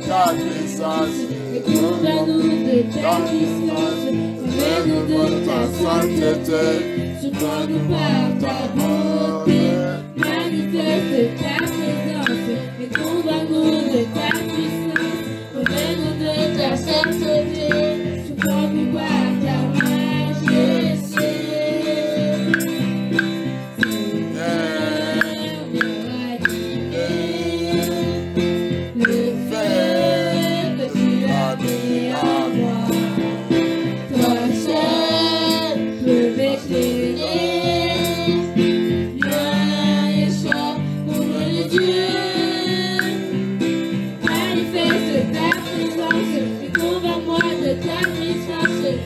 ta puissance, comble-nous de ta puissance, comble-nous de ta sainteté, surprends-nous par ta bonté, manifeste ta présence, et comble-nous de ta puissance, comble-nous de ta sainteté, surprends-nous par ta majesté.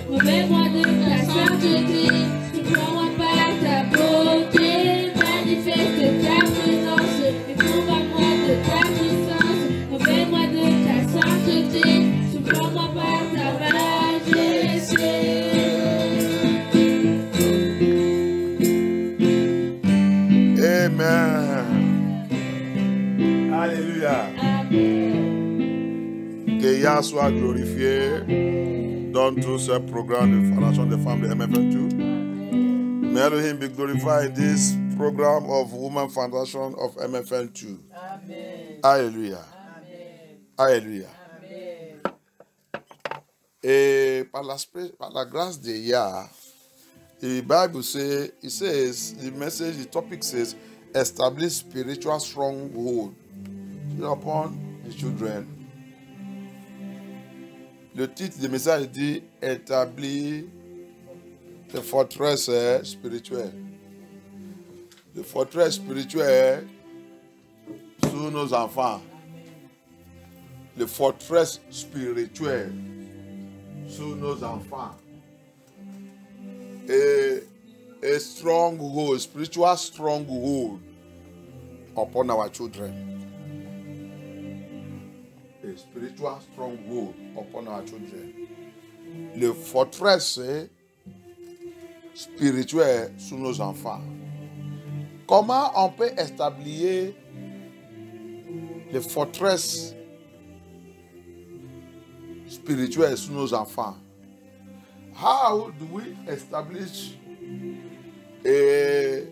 Convainc-moi de ta sainteté, surprends-moi par ta beauté, manifeste ta présence, et convainc-moi de ta puissance, convainc-moi de ta sainteté, surprends-moi par ta majesté. Amen. Alléluia. Amen. Que Yah soit glorifié dans tous ces programmes de formation des femmes de MFM2. May Elohim be glorified in this program of Women Foundation of MFM2. Amen. Alléluia. Amen. Alléluia. Amen. Et par la grâce de Yah, the Bible says, the message, the topic says, establish spiritual stronghold upon the children. Le titre du message dit établir les forteresses spirituelles. Les forteresses spirituelles sur nos enfants. Les forteresses spirituelles sur nos enfants. A stronghold, spiritual stronghold upon our children. A spiritual stronghold upon our children. Le forteresse spirituelle sur nos enfants. Comment on peut établir les forteresses spirituelles sur nos enfants? How do we establish a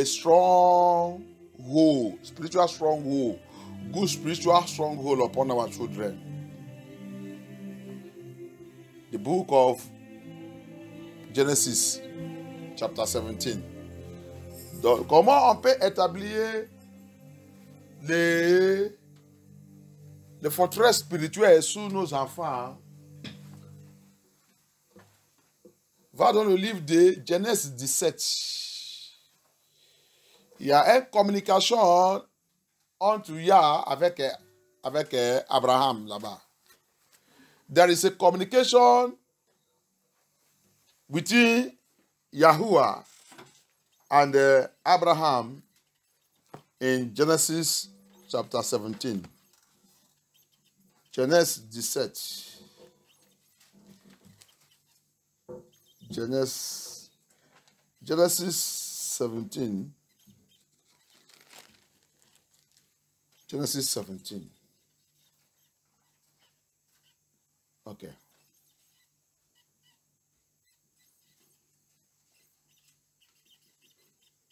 stronghold, spiritual stronghold, good spiritual stronghold upon our children? The book of Genesis, chapter 17. Donc, comment on peut établir les forteresses spirituelles sur nos enfants? Va dans le livre de Genèse 17. Il y a une communication entre Yah avec Abraham là-bas. There is a communication between Yahuwah and Abraham in Genesis chapter 17. Genesis 17. Genesis 17. Genesis 17. Okay.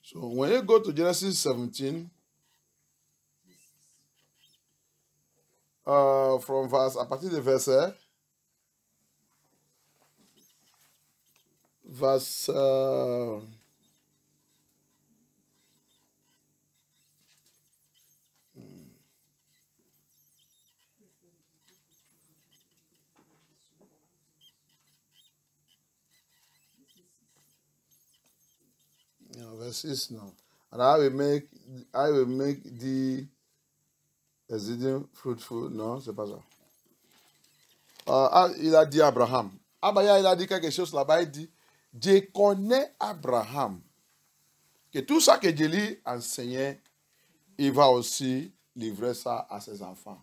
So when you go to Genesis 17, from verse, à partir de verset, verse 6 now. And I will make thee exceeding fruitful. Non, c'est pas ça. Il a dit à Abraham. Abaya, il a dit quelque chose là-bas. Il dit, je connais Abraham. Que tout ça que Dieu lui enseignait, il va aussi livrer ça à ses enfants.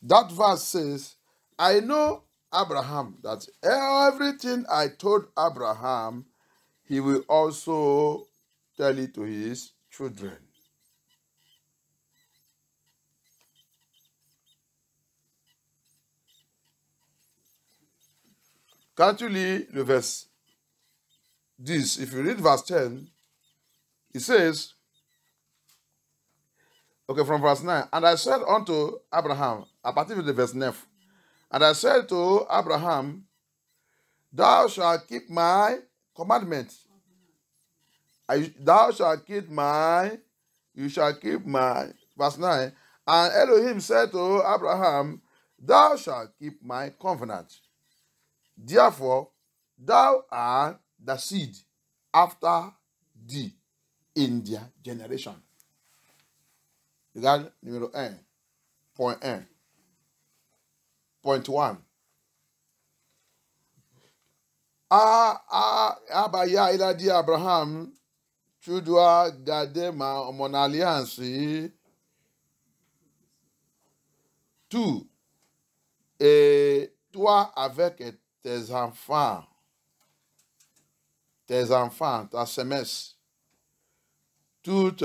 That verse says, I know Abraham, that everything I told Abraham, he will also tell it to his children. Quand tu lis le verse 10, if you read verse 10, it says, okay, from verse 9, and I said unto Abraham, à partir de verse 9, and I said to Abraham, thou shalt keep my commandments. Thou shalt keep my, you shall keep my, verse 9, and Elohim said to Abraham, thou shalt keep my covenant. Therefore, thou art the seed after thee in their generation. Regarde numéro 1. Point 1. Point 1. Abaya, il a dit à Abraham, tu dois garder mon alliance. Tout. Et toi avec tes enfants, ta semence, toute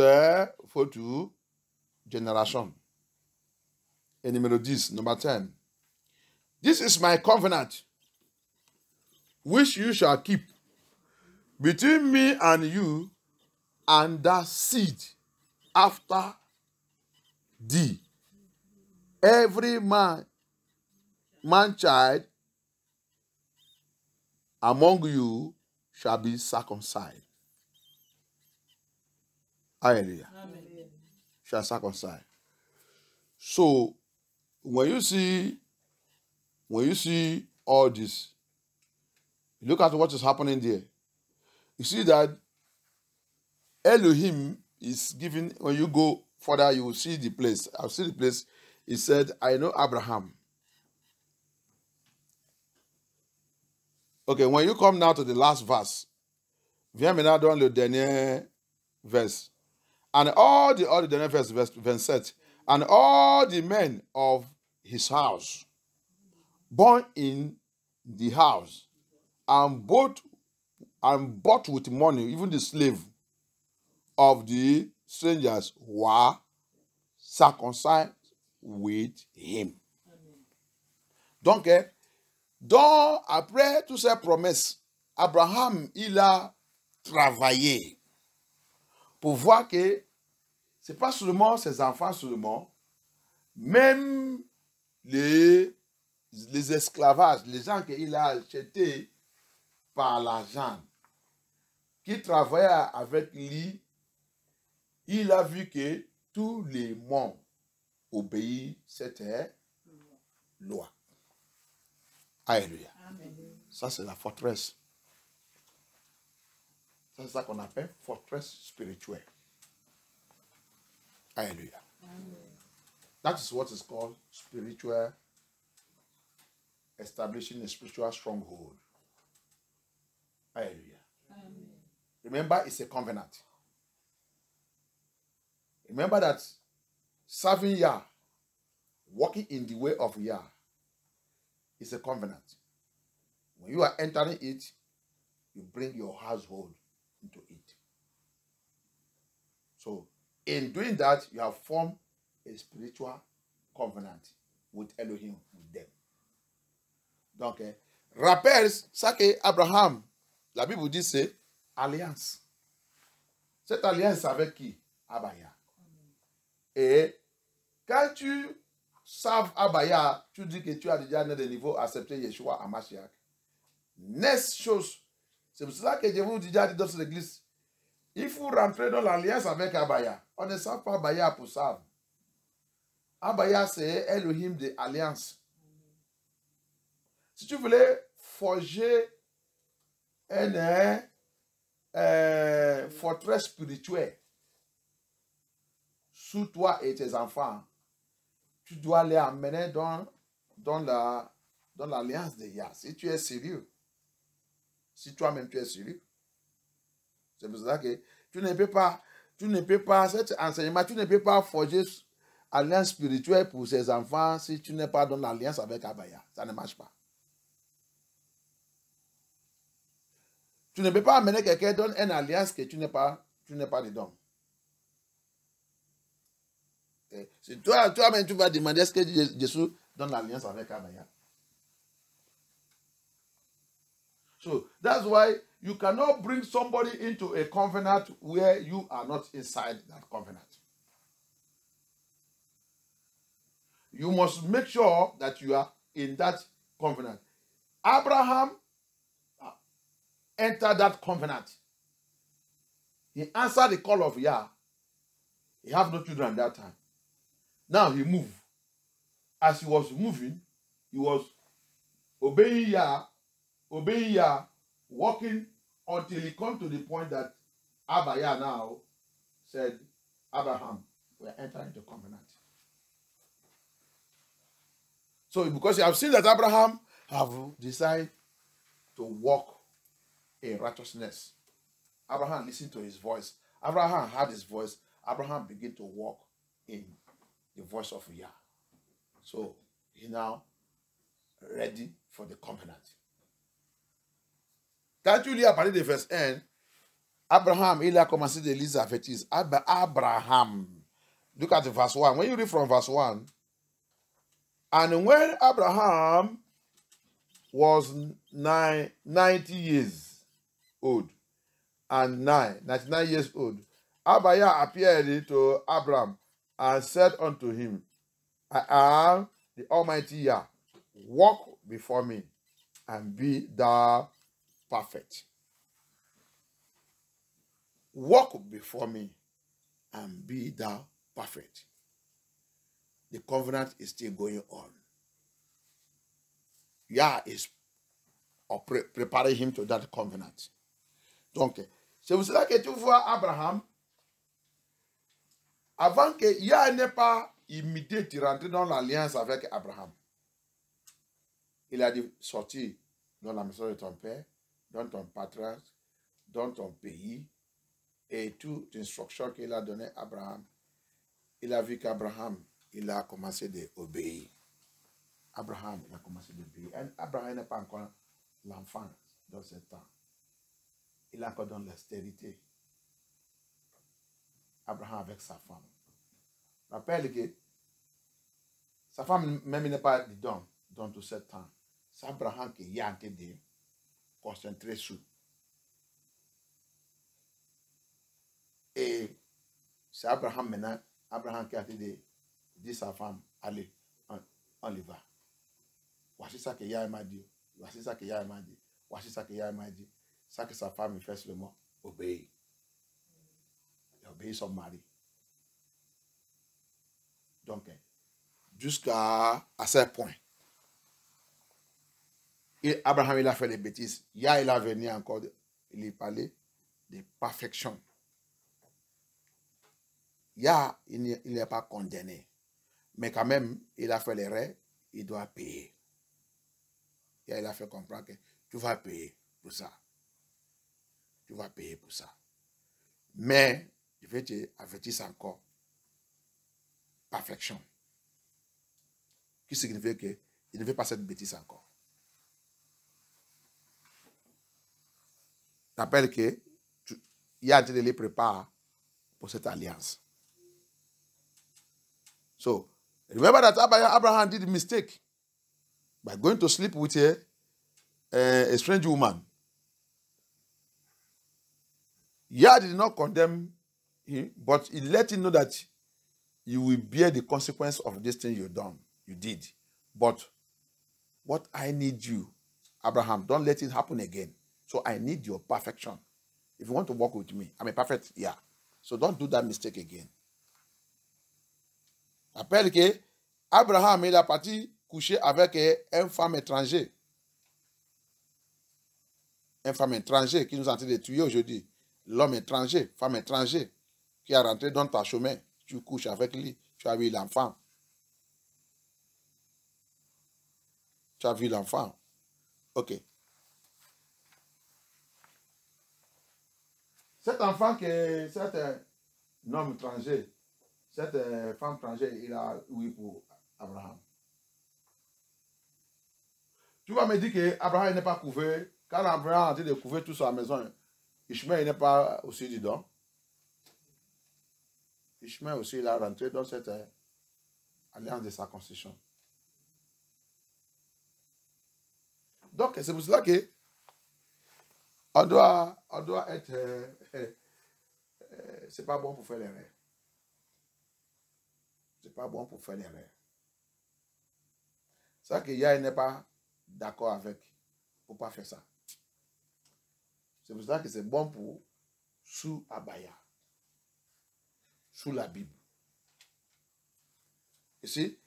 future génération. Et numéro 10, number 10. This is my covenant, which you shall keep between me and you and the seed after thee. Every man child among you shall be circumcised. Hallelujah. Amen. Shall circumcise. So when you see all this, look at what is happening there. You see that Elohim is giving, when you go further, you will see the place. I'll see the place. He said, I know Abraham. Okay, when you come now to the last verse, viens maintenant dans le dernier verse. And all the dernier verse 27, and all the men of his house, born in the house, and bought with money, even the slave of the strangers were circumcised with him. Donc, après toutes ces promesses, Abraham, il a travaillé pour voir que ce n'est pas seulement ses enfants seulement, même les esclavages, les gens qu'il a achetés par l'argent, qui travaillaient avec lui, il a vu que tous les mondes obéissent cette loi. Alléluia. Ça, c'est la forteresse. C'est ça qu'on appelle forteresse spirituelle. Alléluia. That is what is called spiritual, establishing a spiritual stronghold. Hallelujah. Amen. Remember, it's a covenant. Remember that serving Yah, walking in the way of Yah, is a covenant. When you are entering it, you bring your household into it. So, in doing that, you have formed a spiritual covenant with Elohim, with them. Donc, rappelle ça que Abraham, la Bible dit, c'est alliance. Cette alliance avec qui? Abaya. Et quand tu serves Abaya, tu dis que tu as déjà des niveaux accepté Yeshua à Mashiach. Next chose, c'est pour cela que je vous dis déjà dans cette église, il faut rentrer dans l'alliance avec Abaya. On ne sert pas Abaya pour ça. Abaya, c'est Elohim de alliance. Si tu voulais forger une forteresse spirituelle sous toi et tes enfants, tu dois les amener dans l'alliance de Yah. Si tu es sérieux, si toi-même tu es sérieux, c'est pour ça que tu ne peux pas, cet enseignement, tu ne peux pas forger alliance spirituelle pour ses enfants si tu n'es pas dans l'alliance avec Abaya. Ça ne marche pas. Tu ne peux pas amener quelqu'un dans une alliance que tu n'es pas dedans. Si toi-même tu vas demander est-ce que Jésus donne l'alliance avec Abaya. So that's why you cannot bring somebody into a covenant where you are not inside that covenant. You must make sure that you are in that covenant. Abraham entered that covenant. He answered the call of Yah. He had no children at that time. Now he moved. As he was moving, he was obeying Yah, walking until he come to the point that Abba Yah now said, Abraham, we are entering the covenant. So because you have seen that Abraham have decided to walk in righteousness. Abraham listened to his voice. Abraham heard his voice. Abraham began to walk in the voice of Yah. So he now ready for the covenant. Quand tu lis à partir de verset 1, Abraham, il a commencé de lire sa bêtise. Abraham. Look at verse 1. When you read from verse 1, and when Abraham was 90 years old, and 99 years old, Abba Yah appeared to Abraham and said unto him, I am the Almighty Yah. Walk before me and be thou perfect. Walk before me and be thou perfect. The covenant is still going on. Yah is preparing him to that covenant. Donc, c'est pour cela que tu vois Abraham, avant que Yah n'ait pas imité de rentrer dans l'alliance avec Abraham, il a dit, sortir dans la maison de ton père, dans ton patrie, dans ton pays, et toute instruction qu'il a donnée à Abraham, il a vu qu'Abraham, il a commencé d'obéir. Abraham, il a commencé d'obéir. Abraham n'est pas encore l'enfant dans ce temps. Il est encore dans l'austérité. Abraham avec sa femme. Rappelle que sa femme même n'est pas dedans dans tout ce temps. C'est Abraham qui a été de concentrer sur. Et c'est Abraham maintenant, Abraham qui a été de dire à sa femme, allez, on y va. Voici ça que Yah m'a dit. Voici ça que Yah m'a dit. Voici ça que Yah m'a dit. Ça que sa femme fait seulement obéir. Il obéit son mari. Donc, jusqu'à ce point, Abraham il a fait des bêtises. Yah il a venu encore, il parlait de perfection. Yah il n'est pas condamné. Mais quand même, il a fait l'erreur, il doit payer. Yah il a fait comprendre que tu vas payer pour ça. Tu vas payer pour ça. Mais, je vais te avertir encore. Perfection. Qui signifie qu'il ne fait pas cette bêtise encore. Rappelle que Yah les prépare pour cette alliance. So, remember that Abraham did a mistake by going to sleep with a strange woman. Yah did not condemn him, but he let him know that you will bear the consequence of this thing you did. But what I need you, Abraham, don't let it happen again. So I need your perfection. If you want to walk with me, I'm a perfect Yah. So don't do that mistake again. Rappelle que Abraham est parti coucher avec une femme étrangère. Une femme étrangère qui nous est en train de tuer aujourd'hui. L'homme étranger, femme étrangère, qui est rentré dans ton chemin. Tu couches avec lui, tu as vu l'enfant. Tu as vu l'enfant. Ok. Cet enfant, cet homme étranger, cette femme étrangère, il a oui pour Abraham. Tu vas me dire qu'Abraham n'est pas couvert. Quand Abraham a dit de couvrir toute sa maison, Ishmael n'est pas aussi dedans. Ishmael aussi, il a rentré dans cette alliance de sa constitution. Donc, c'est pour cela que on doit être... c'est pas bon pour faire l'erreur. C'est pas bon pour faire l'erreur. C'est ça que Yahweh n'est pas d'accord avec. Il ne faut pas faire ça. C'est pour ça que c'est bon pour sous Abaya. Sous la Bible. You see?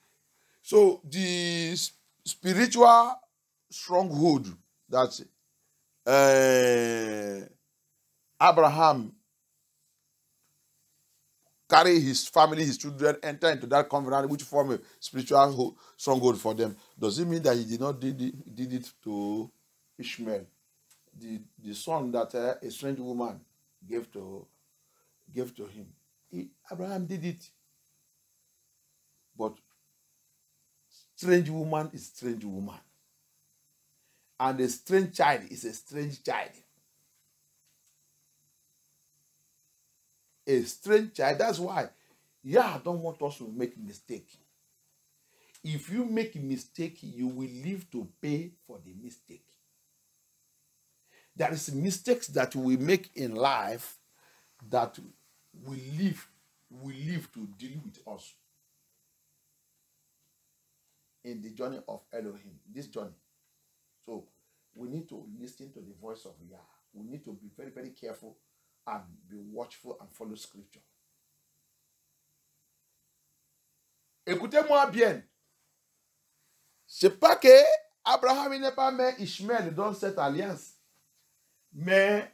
So the spiritual stronghold that Abraham carry his family, his children, enter into that covenant which form a spiritual stronghold for them. Does it mean that he did not did it to Ishmael, the son that a strange woman gave to him? Abraham did it, but strange woman is strange woman, and a strange child is a strange child. A strange child. That's why, I don't want us to make a mistake. If you make a mistake, you will live to pay for the mistake. There is mistakes that we make in life that will live to deal with us in the journey of Elohim, this journey. So we need to listen to the voice of Yah. We need to be very, very careful and be watchful and follow scripture. Écoutez-moi bien. C'est pas que Abraham n'est pas mère Ishmael dans cette alliance. Mais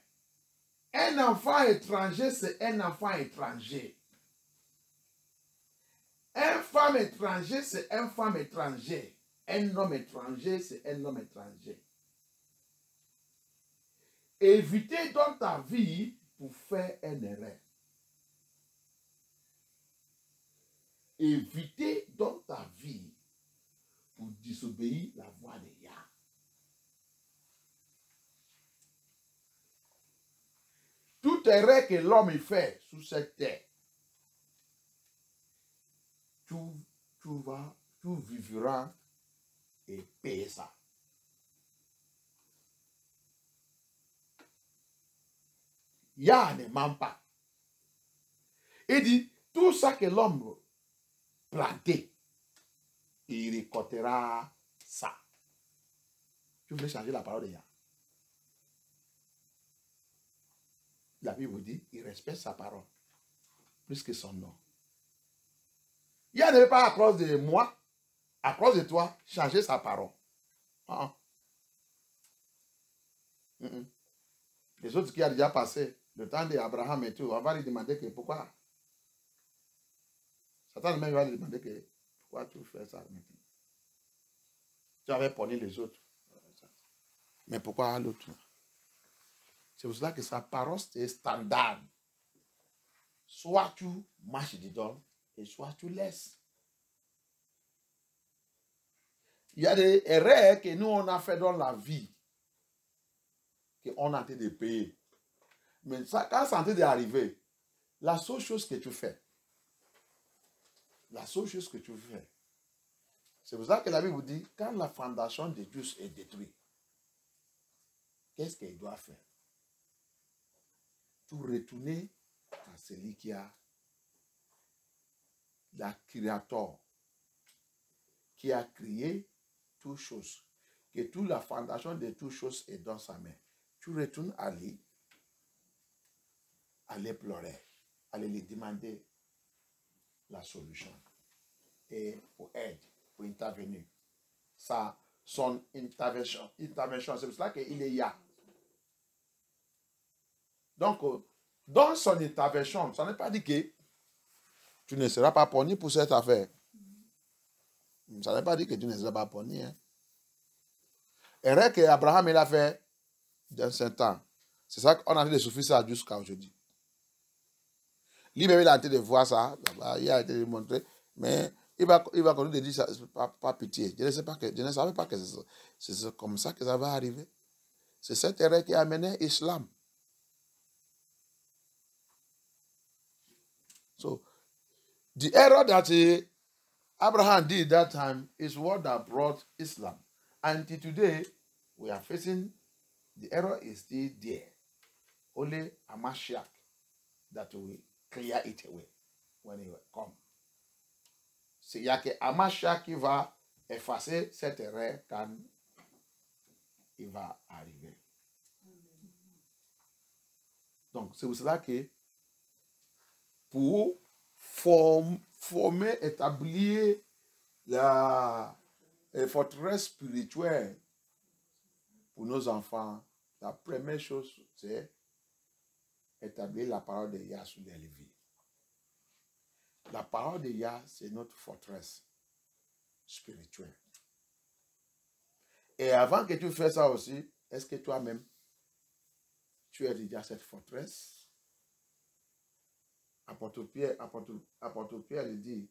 un enfant étranger, c'est un enfant étranger. Une femme étrangère, c'est une femme étrangère. Un homme étranger, c'est un homme étranger. Évitez dans ta vie pour faire une erreur. Évitez dans ta vie pour disobéir la voix de Yah. Toute erreur que l'homme fait sur cette terre, tu vivras et payer ça. Yah ne ment pas. Il dit, tout ça que l'homme planté, il récoltera ça. Tu voulais changer la parole de Yah. La Bible dit, il respecte sa parole plus que son nom. Yah ne veut pas, à cause de moi, à cause de toi, changer sa parole. Les autres qui ont déjà passé le temps d'Abraham et tout, on va lui demander que pourquoi. Satan même va lui demander que pourquoi tu fais ça maintenant. Tu avais pogné les autres. Mais pourquoi l'autre? C'est pour cela que sa parole est standard. Soit tu marches dedans et soit tu laisses. Il y a des erreurs que nous on a fait dans la vie qu'on a en train de payer. Mais ça, quand c'est en train d'arriver, la seule chose que tu fais, c'est pour ça que la Bible dit, quand la fondation de Dieu est détruite, qu'est-ce qu'il doit faire? Tout retourner à celui qui a la créateur, qui a créé toutes choses, que toute la fondation de toutes choses est dans sa main. Tu retournes à lui, aller pleurer, aller lui demander la solution et pour aide, pour intervenir. Ça, son intervention, c'est pour cela qu'il est Yah. Donc, dans son intervention, ça n'est pas dit que tu ne seras pas puni pour cette affaire. Ça n'est pas dit que tu ne seras pas puni. Hein. Erreur que Abraham il a fait dans ce temps. C'est ça qu'on a envie de souffrir ça jusqu'à aujourd'hui. Lui-même, il a été de voir ça, il a été de montrer, mais il va continuer de dire ça, pas pitié. Je ne savais pas que c'est comme ça que ça va arriver. C'est cette erreur qui a amené l'islam. So, the error that Abraham did that time is what that brought Islam. Until today, we are facing the error is still there. Only a Mashiach that will clear it away when he will come. C'est il y a que Mashiach qui va effacer cette erreur quand il va arriver. Donc, c'est pour cela que pour former, établir la forteresse spirituelle pour nos enfants, la première chose, c'est établir la parole de Yah sur les vies. La parole de Yah, c'est notre forteresse spirituelle. Et avant que tu fasses ça aussi, est-ce que toi-même, tu as déjà cette forteresse? Apôtre Pierre lui dit,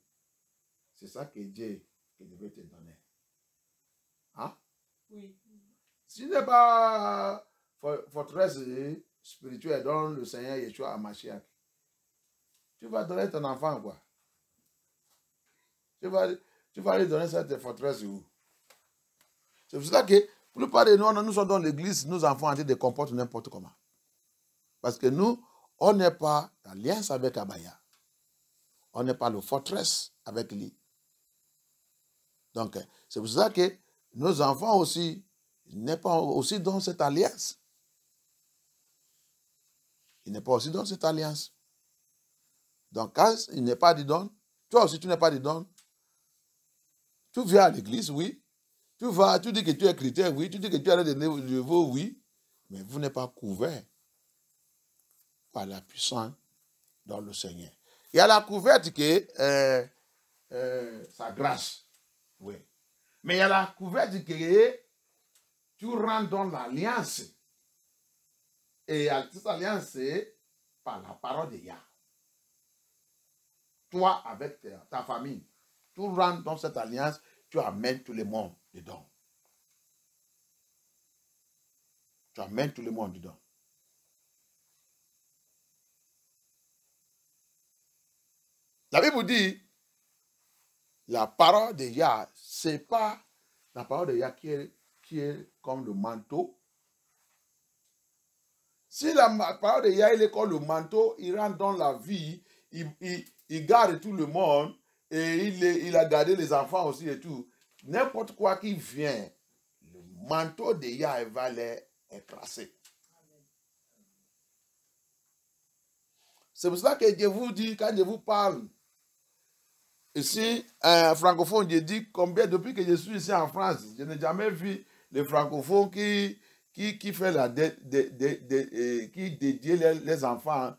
c'est ça que Dieu devait te donner. Hein? Oui. Si n'est pas forteresse spirituelle dont le Seigneur Yeshua a Mashiach, tu vas donner ton enfant quoi? Tu vas lui donner cette forteresse où? C'est pour cela que, pour la plupart de nous sommes dans l'église, nos enfants en train de comporter n'importe comment. Parce que nous, on n'est pas d'alliance avec Abaya. On n'est pas le forteresse avec lui. Donc, c'est pour ça que nos enfants aussi, n'est pas aussi dans cette alliance. Il n'est pas aussi dans cette alliance. Donc, quand il n'est pas dedans, toi aussi tu n'es pas dedans, tu viens à l'église, oui. Tu vas, tu dis que tu es chrétien, oui. Tu dis que tu as des nouveaux, oui. Mais vous n'êtes pas couvert par la puissance dans le Seigneur. Il y a la couverte qui est sa grâce. Oui. Mais il y a la couverte qui est tu rentres dans l'alliance. Et cette alliance, c'est par la parole de Yah. Toi, avec ta famille, tu rentres dans cette alliance, tu amènes tout le monde dedans. Tu amènes tout le monde dedans. La Bible dit, la parole de Yah, c'est pas la parole de Yah qui est comme le manteau. Si la parole de Yah est comme le manteau, il rentre dans la vie, il garde tout le monde, et il a gardé les enfants aussi et tout. N'importe quoi qui vient, le manteau de Yah va les écraser. C'est pour cela que je vous dis, quand je vous parle, ici, un francophone, je dis combien, depuis que je suis ici en France, je n'ai jamais vu les francophones qui fait qui dédie les enfants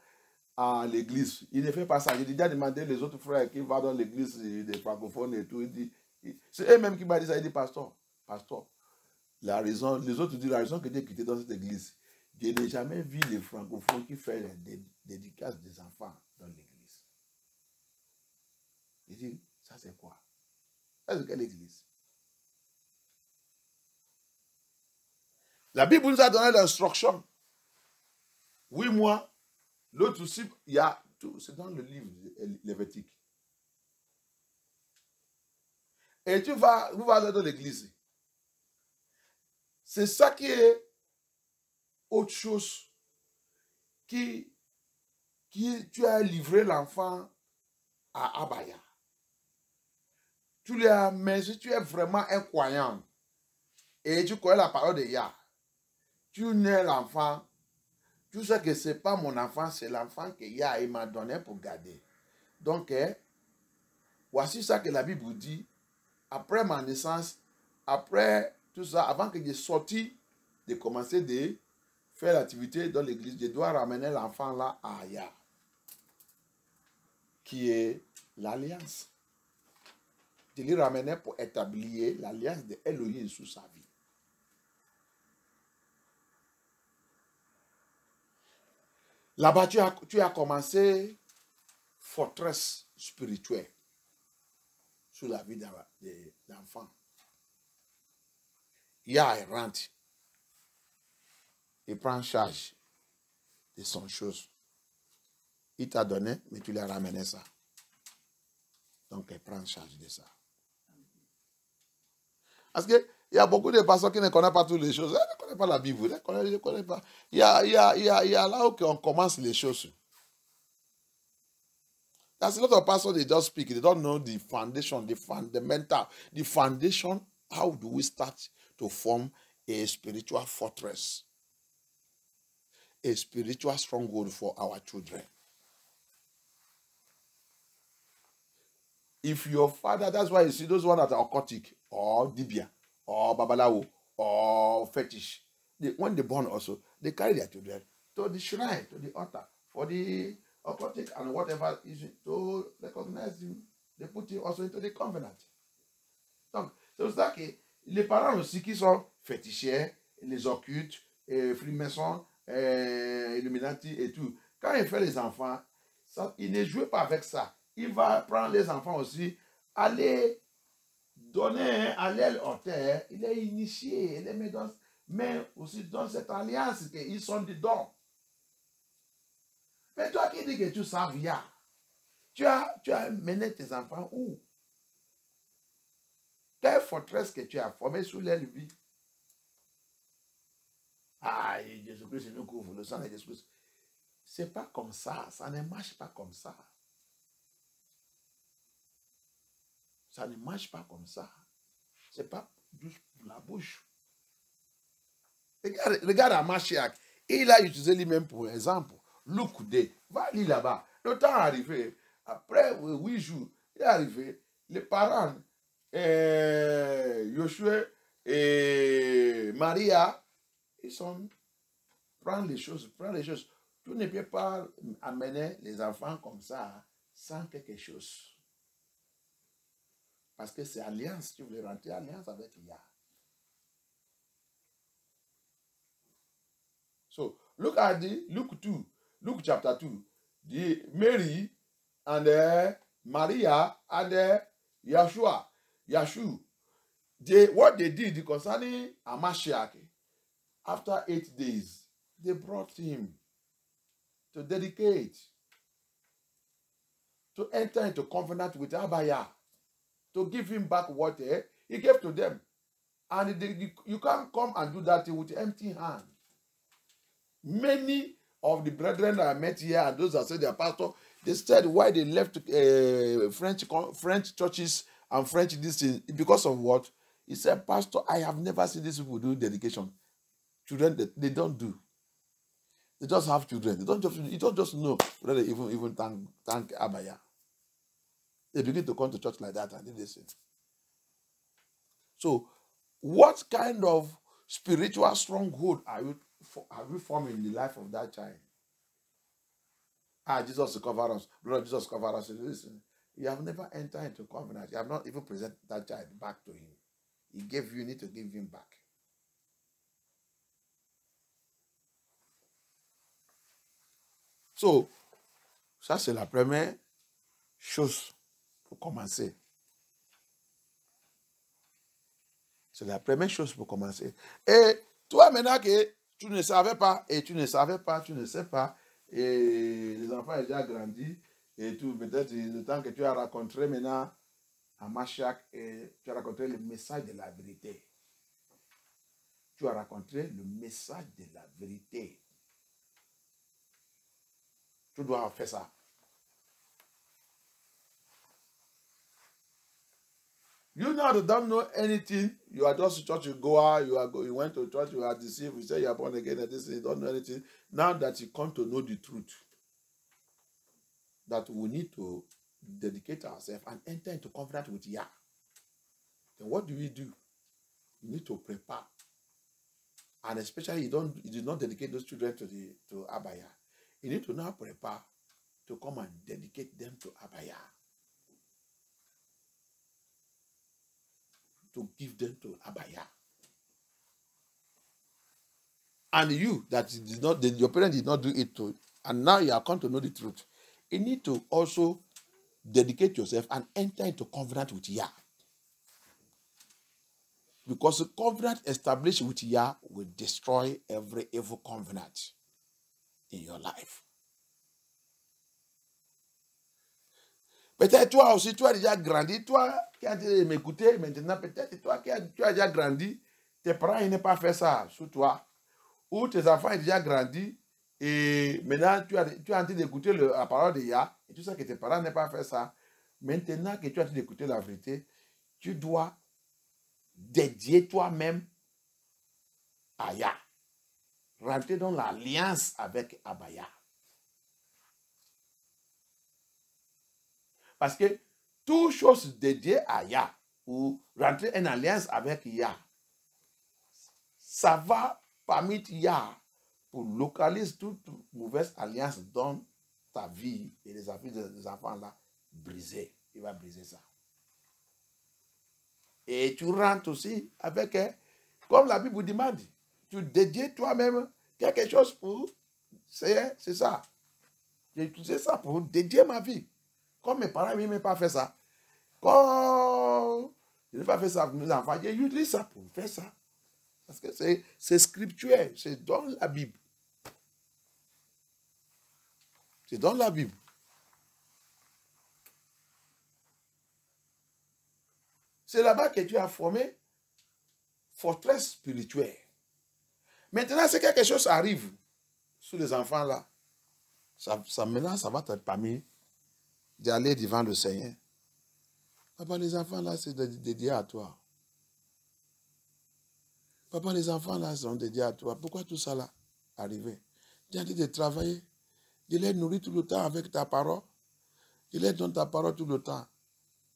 à l'église. Il ne fait pas ça. J'ai déjà demandé les autres frères qui vont dans l'église des francophones et tout. C'est eux-mêmes qui m'ont dit ça. Il dit, pasteur, la raison, les autres disent la raison que tu es quitté dans cette église. Je n'ai jamais vu les francophones qui font les dédicaces des enfants dans l'église. Il dit, ça c'est quoi? Ça c'est quelle église? La Bible nous a donné l'instruction. 8 mois. L'autre aussi, il y a tout, c'est dans le livre Lévitique. Et vous vas aller dans l'église. C'est ça qui est autre chose tu as livré l'enfant à Abaya. Tu lui as, mais si tu es vraiment un croyant et tu connais la parole de Yah, tu nais l'enfant, tu sais que ce n'est pas mon enfant, c'est l'enfant que Yah m'a donné pour garder. Donc, voici ça que la Bible dit. Après ma naissance, après tout ça, avant que je sorti de commencer de faire l'activité dans l'église, je dois ramener l'enfant là à Yah, qui est l'alliance. Je l'ai ramené pour établir l'alliance de Elohim sous sa vie. Là-bas, tu as commencé forteresse spirituelle sur la vie de l'enfant. Yah rentre. Il prend charge de son chose. Il t'a donné, mais tu lui as ramené ça. Donc, il prend charge de ça. Parce que Il y a beaucoup de pasteurs qui ne connaissent pas toutes les choses. Ils ne connaissent pas la Bible. Ils ne connaissent pas. Il y a là où on commence les choses. There's a lot of pastors, they just speak. They don't know the foundation, the fundamental, the foundation. How do we start to form a spiritual fortress? A spiritual stronghold for our children. If your father, that's why you see those ones that are occultic, or Dibia, or Babalawo, or fetish, when they born also, they carry their children to the shrine, to the altar, for the occultic and whatever is to recognize him. They put him also into the covenant. Donc, c'est pour ça que les parents aussi qui sont féticheurs, les occultes, Freemason, Illuminati et tout, quand il fait les enfants, ça, il ne joue pas avec ça. Il va prendre les enfants aussi, aller donner à l'aile en terre, il est initié, il les met dans, mais aussi dans cette alliance qu'ils sont dedans. Mais toi qui dis que tu sais rien, tu as mené tes enfants où? Quelle forteresse que tu as formée sous l'aile vie? Ah, Jésus-Christ nous couvre, le sang de Jésus-Christ. C'est pas comme ça, ça ne marche pas comme ça. Ça ne marche pas comme ça. C'est pas douce pour la bouche. Regarde à Machiac. Il a utilisé lui-même pour exemple. Luc 2. Va lire là-bas. Le temps est arrivé. Après 8 jours, il est arrivé. Les parents, Josué et Maria, ils sont prendre les choses. Tu ne peux pas amener les enfants comme ça sans quelque chose. Parce que c'est alliance. Tu voulais rentrer alliance avec Yah. So, look at Luke 2, Luke chapter 2. The Mary and Maria and Yeshua. What they did concerning Amashiach, after 8 days, they brought him to dedicate, to enter into covenant with Abaya, to give him back what he gave to them. And you can't come and do that with empty hand. Many of the brethren that I met here and those that said they are pastor, they said why they left French churches and French this thing because of what? He said, Pastor, I have never seen these people do dedication. Children, they don't do. They just have children. You don't just know whether they even thank Abaya. They begin to come to church like that and they say. So, what kind of spiritual stronghold are we forming in the life of that child? Jesus will cover us. Lord Jesus cover us. Listen, you have never entered into covenant. You have not even presented that child back to him. He gave you need to give him back. So, ça c'est la première chose pour commencer. C'est la première chose pour commencer. Et toi, maintenant que tu ne savais pas, et tu ne sais pas, et les enfants ont déjà grandi, et tout, peut-être le temps que tu as rencontré maintenant à Machiac, et tu as rencontré le message de la vérité. Tu as rencontré le message de la vérité. Tu dois faire ça. You now don't know anything. You are just a church goer. You went to church. You are deceived. You say you are born again. And this, you don't know anything. Now that you come to know the truth, that we need to dedicate ourselves and enter into covenant with Yah. Then what do? You need to prepare, and especially you do not dedicate those children to Abaya. You need to now prepare to come and dedicate them to Abaya. To give them to Abaya. And you that did not, your parents did not do it to, and now you are come to know the truth. You need to also dedicate yourself and enter into covenant with Yah. Because the covenant established with Yah will destroy every evil covenant in your life. Peut-être toi aussi, tu as déjà grandi. Toi qui as de m'écouter maintenant, peut-être toi tu as déjà grandi. Tes parents ils n'ont pas fait ça sur toi. Ou tes enfants ont déjà grandi. Et maintenant, tu es en train d'écouter la parole de Yah. Et tu sais que tes parents n'ont pas fait ça. Maintenant que tu es en train d'écouter la vérité, tu dois dédier toi-même à Yah. Rentrer dans l'alliance avec Abaya. Parce que toute chose dédiée à Yah, ou rentrer en alliance avec Yah, ça va permettre Yah pour localiser toute mauvaise alliance dans ta vie et les affaires des enfants là, briser. Il va briser ça. Et tu rentres aussi avec, comme la Bible demande, tu dédies toi-même quelque chose pour, c'est ça. J'ai utilisé ça pour dédier ma vie. Comme mes parents ne m'ont pas fait ça. Quand je n'ai pas fait ça pour mes enfants, j'ai utilisé ça pour faire ça. Parce que c'est scriptuel, c'est dans la Bible. C'est dans la Bible. C'est là-bas que tu as formé forteresse spirituelle. Maintenant, si quelque chose arrive sur les enfants là, maintenant, ça va te permettre d'aller devant le Seigneur. Papa, les enfants là, c'est dédié à toi. Papa, les enfants là sont dédiés à toi. Pourquoi tout ça là arrivé? Tu as dit de travailler, de les nourrir tout le temps avec ta parole. Il les donne ta parole tout le temps.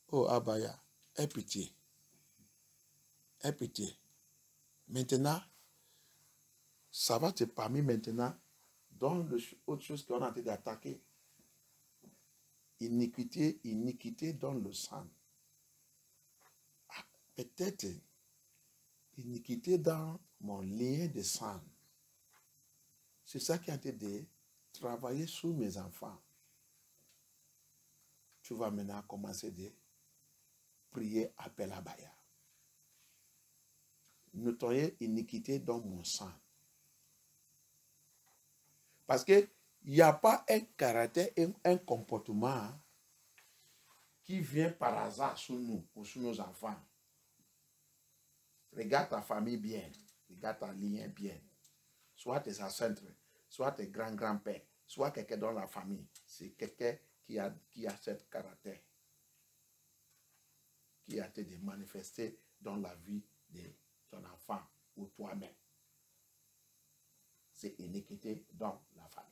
Oh, Abaya, aie pitié. Aie pitié. Maintenant, ça va te permettre maintenant dans autre chose qu'on a été d'attaquer. Iniquité dans le sang. Ah, peut-être iniquité dans mon lien de sang. C'est ça qui a été de travailler sur mes enfants. Tu vas maintenant commencer de prier appel à Baya. Nettoyer iniquité dans mon sang. Parce qu'il n'y a pas un caractère, un comportement qui vient par hasard sur nous ou sur nos enfants. Regarde ta famille bien, regarde ta lien bien. Soit tes ancêtres, soit tes grands-grands-pères, soit quelqu'un dans la famille. C'est quelqu'un qui a ce caractère, qui a été manifesté dans la vie de ton enfant ou toi-même. C'est iniquité dans la famille.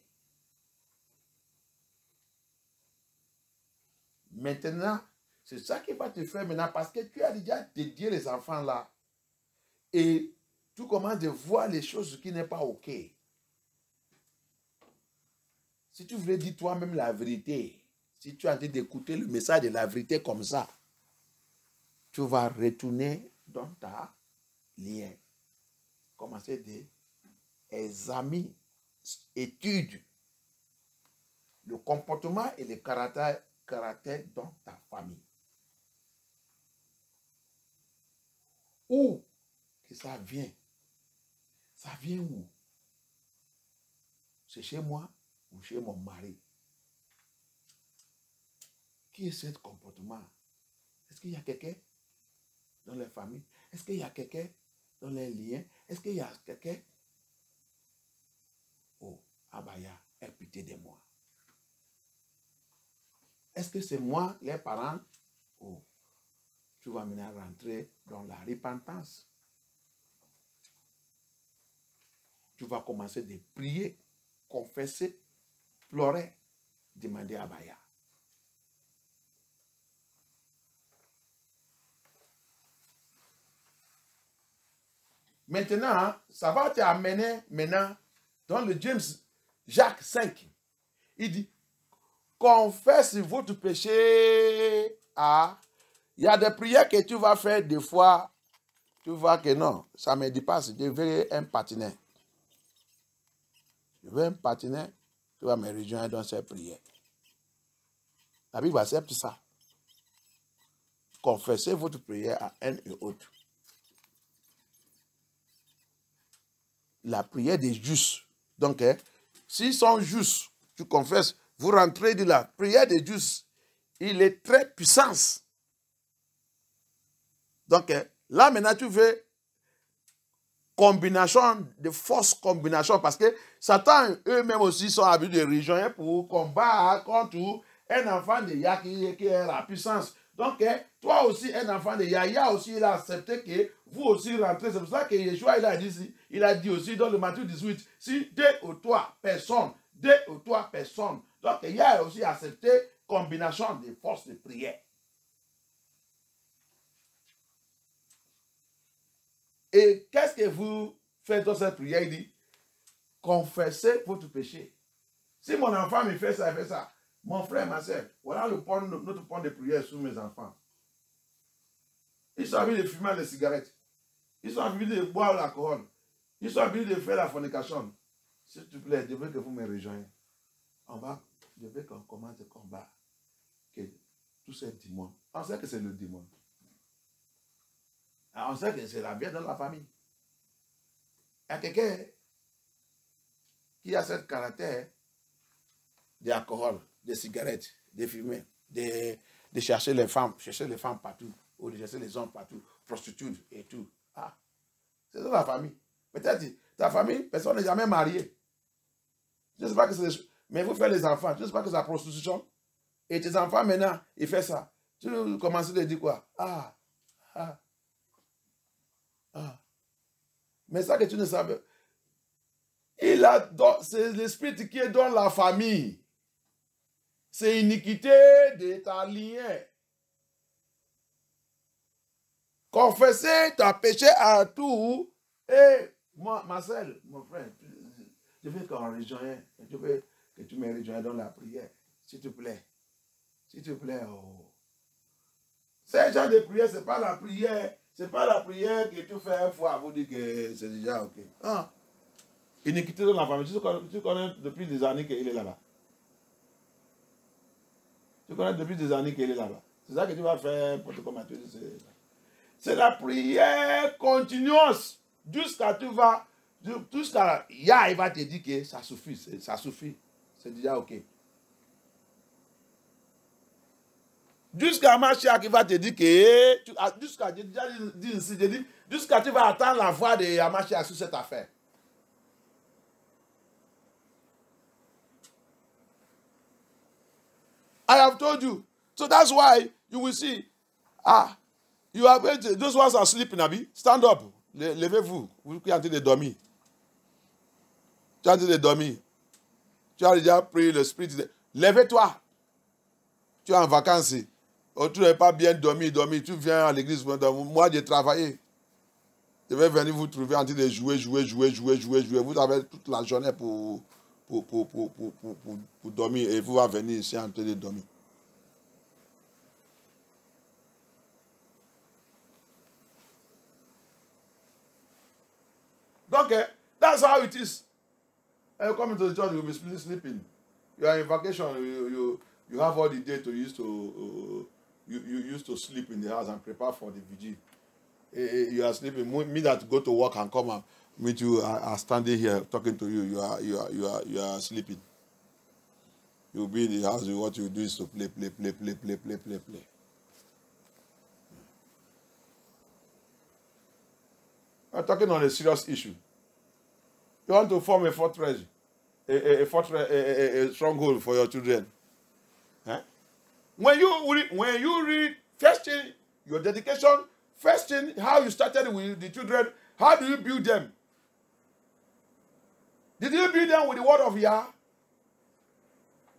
Maintenant, c'est ça qui va te faire maintenant parce que tu as déjà dédié les enfants là. Et tu commences à voir les choses qui n'est pas OK. Si tu voulais dire toi-même la vérité, si tu as envie d'écouter le message de la vérité comme ça, tu vas retourner dans ta lien. Commencer à examiner, étude le comportement et le caractère dans ta famille. Où que ça vient? Ça vient où? C'est chez moi ou chez mon mari? Qui est ce comportement? Est-ce qu'il y a quelqu'un dans les familles? Est-ce qu'il y a quelqu'un dans les liens? Est-ce qu'il y a quelqu'un? Oh, Abaya, aie pitié de moi. Est-ce que c'est moi, les parents? Oh, tu vas maintenant rentrer dans la repentance. Tu vas commencer de prier, confesser, pleurer, demander à Abaya. Maintenant, ça va t'amener maintenant dans le Jacques 5. Il dit, confesse votre péché à... Il y a des prières que tu vas faire des fois, tu vois que non, ça me dépasse, je veux un patinet. Je veux un patinet, tu vas me rejoindre dans ces prières. La Bible accepte ça. Confessez votre prière à un et autre. La prière des justes. Donc, s'ils sont justes, tu confesses, vous rentrez de la prière des justes. il est très puissant. Donc, là, maintenant, tu veux combinaison, de fausses combinaisons, parce que Satan, eux-mêmes aussi, sont habitués de rejoindre pour combattre contre un enfant de Yah qui est la puissance. Donc, toi aussi, un enfant de Yah aussi, il a accepté que vous aussi rentrez. C'est pour ça que Yeshua, il a dit aussi dans le Matthieu 18, si 2 ou 3 personnes, 2 ou 3 personnes. Donc, Yah a aussi accepté combinaison de forces de prière. Et qu'est-ce que vous faites dans cette prière? Il dit, confessez votre péché. Si mon enfant me fait ça, il fait ça. Mon frère, ma soeur, voilà notre point de prière sur mes enfants. Ils sont habitués de fumer les cigarettes. Ils sont habitués de boire l'alcool. Ils sont habitués de faire la fornication. S'il te plaît, je veux que vous me rejoigniez. Je veux qu'on commence le combat. Que tous ces démons, on sait que c'est le démon. On sait que c'est la vie dans la famille. Il y a quelqu'un qui a ce caractère d'alcool, de cigarettes, de fumer, de chercher les femmes partout, ou de chercher les hommes partout, prostituées et tout. Ah, c'est dans la famille. Peut-être ta famille, personne n'est jamais marié. Je ne sais pas que c'est... Mais vous faites les enfants, je ne sais pas que c'est la prostitution. Et tes enfants, maintenant, ils font ça. Tu commences à dire quoi? Mais ça que tu ne savais. C'est l'esprit qui est dans la famille. C'est iniquité de ta lignée. Confesser ton péché à tout. Et moi, Marcel, mon frère, je veux qu'on rejoigne. Je veux que tu me rejoignes dans la prière. S'il te plaît. S'il te plaît. Oh. Ce genre de prière, ce n'est pas la prière. C'est pas la prière que tu fais une fois, vous dire que c'est déjà ok. Ah. Iniquité dans la famille. Tu connais depuis des années qu'il est là-bas. Tu connais depuis des années qu'il est là-bas. C'est ça que tu vas faire pour te commettre. C'est la prière continueuse. Jusqu'à Yah, il va te dire que ça suffit. Ça suffit. C'est déjà ok. Jusqu'à Mashiach qui va te dire que, jusqu'à tu vas attendre la voix de Mashiach sur cette affaire. I have told you. So that's why you will see. You are going to, those ones are sleeping, Abi. Stand up. Levez-vous. Vous qui êtes en train de dormir. Tu es en train de dormir. Tu as déjà prié le spirit. Lève-toi. Tu es en vacances. Oh, tu n'as pas bien dormi. Tu viens à l'église. Moi, j'ai travaillé. Je vais venir vous trouver en train de jouer. Vous avez toute la journée pour dormir. Et vous allez venir ici en train de dormir. Donc, that's how it is. You come into the church, you'll be sleeping. You are in vacation. You have all the day to use to you used to sleep in the house and prepare for the vigil. You are sleeping. Me that go to work and come and meet you are standing here talking to you. You are sleeping. You'll be in the house. What you do is to play. I'm talking on a serious issue. You want to form a fortress, a stronghold for your children. Huh? When you read, first thing, your dedication, first thing, how you started with the children, how do you build them? Did you build them with the word of Yah?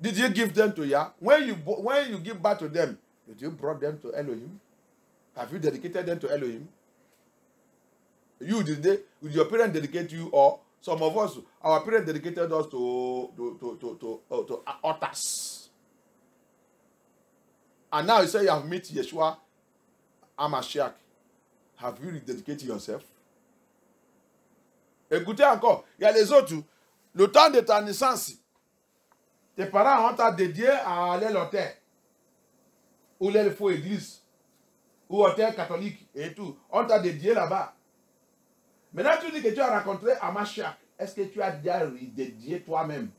Did you give them to Yah? When you give birth to them, did you brought them to Elohim? Have you dedicated them to Elohim? Did your parents dedicate you, or some of us, our parents dedicated us to altars. And now you say you have met Yeshua HaMashiach. Have you rededicated yourself? Écoutez encore, il y a les autres. Le temps de ta naissance, tes parents ont t'a dédié à aller à l'autel. Ou les faux églises. Ou hôtel catholique et tout. On t'a dédié là-bas. Maintenant, tu dis que tu as rencontré HaMashiach. Est-ce que tu as déjà dédié toi-même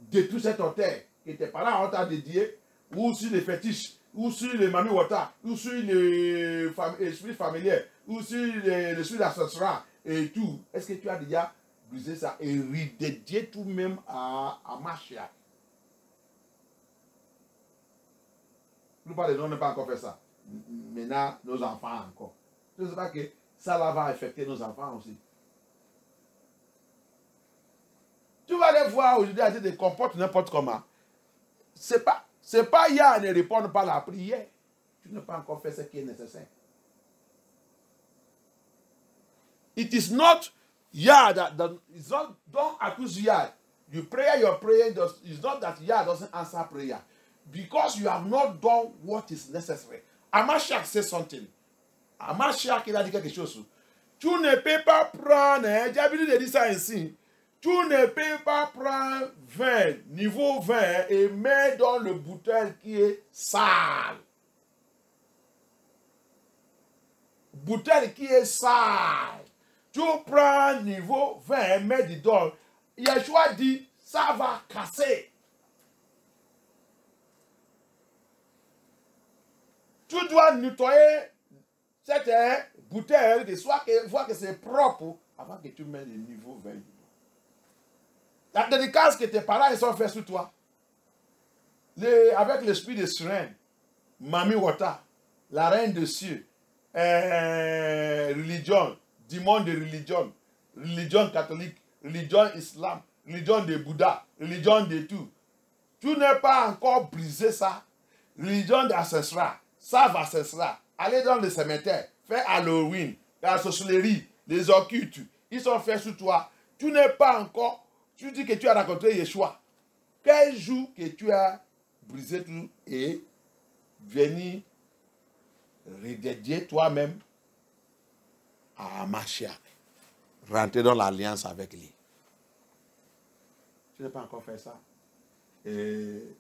de tout cet hôtel que tes parents ont t'a dédié ou sur les fétiches, ou sur les mami wata, ou sur l'esprit familier, ou sur l'esprit d'ancestral et tout. Est-ce que tu as déjà brisé ça et redédié tout même à Mashiach? La plupart des gens n'ont pas encore fait ça. Maintenant, nos enfants encore. Je ne sais pas que ça va affecter nos enfants aussi. Tu vas les voir aujourd'hui, ils se comportent n'importe comment. C'est pas Yah ne répond pas à la prière. Tu n'as pas encore fait ce qui est nécessaire. It is not Yah it's not, don't accuse Yah. You pray your prayer, it's not that Yah doesn't answer prayer. Because you have not done what is necessary. Amashiach said something. Amashiach, il a dit quelque chose. Tu ne peux pas prendre, j'ai envie de dire ça ainsi. Tu ne peux pas prendre 20, niveau 20, et mettre dans le bouteille qui est sale. Bouteille qui est sale. Tu prends niveau 20 et mets dedans. Yeshua dit, ça va casser. Tu dois nettoyer cette bouteille, de soit que voir que c'est propre, avant que tu mets le niveau 20. La dédicace que tes parents ils ont fait sur toi, avec l'esprit de sirène, Mami Wata, la reine des cieux, religion, démon de religion, religion catholique, religion islam, religion de Bouddha, religion de tout. Tu n'es pas encore brisé ça, religion d'ancestral. Ça va cessera. Allez dans le cimetière, fais Halloween, la sorcellerie, les occultes, ils sont faits sur toi. Tu n'es pas encore, tu dis que tu as rencontré Yeshua. Quel jour que tu as brisé tout et venu redédier toi-même à Mashiach, rentrer dans l'alliance avec lui. Tu n'as pas encore fait ça. Et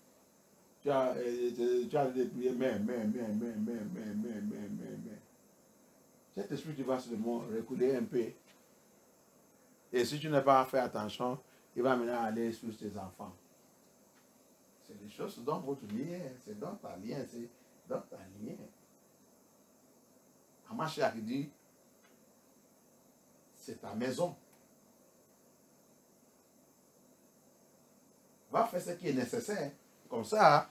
tu as prié, mais. Cet esprit, tu vas sur le monde, reculer un peu. Et si tu n'as pas fait attention, il va maintenant aller sur tes enfants. C'est des choses dans votre lien, c'est dans ta lien, c'est dans ta lien. Amashiach dit, c'est ta maison. Va faire ce qui est nécessaire. Comme ça,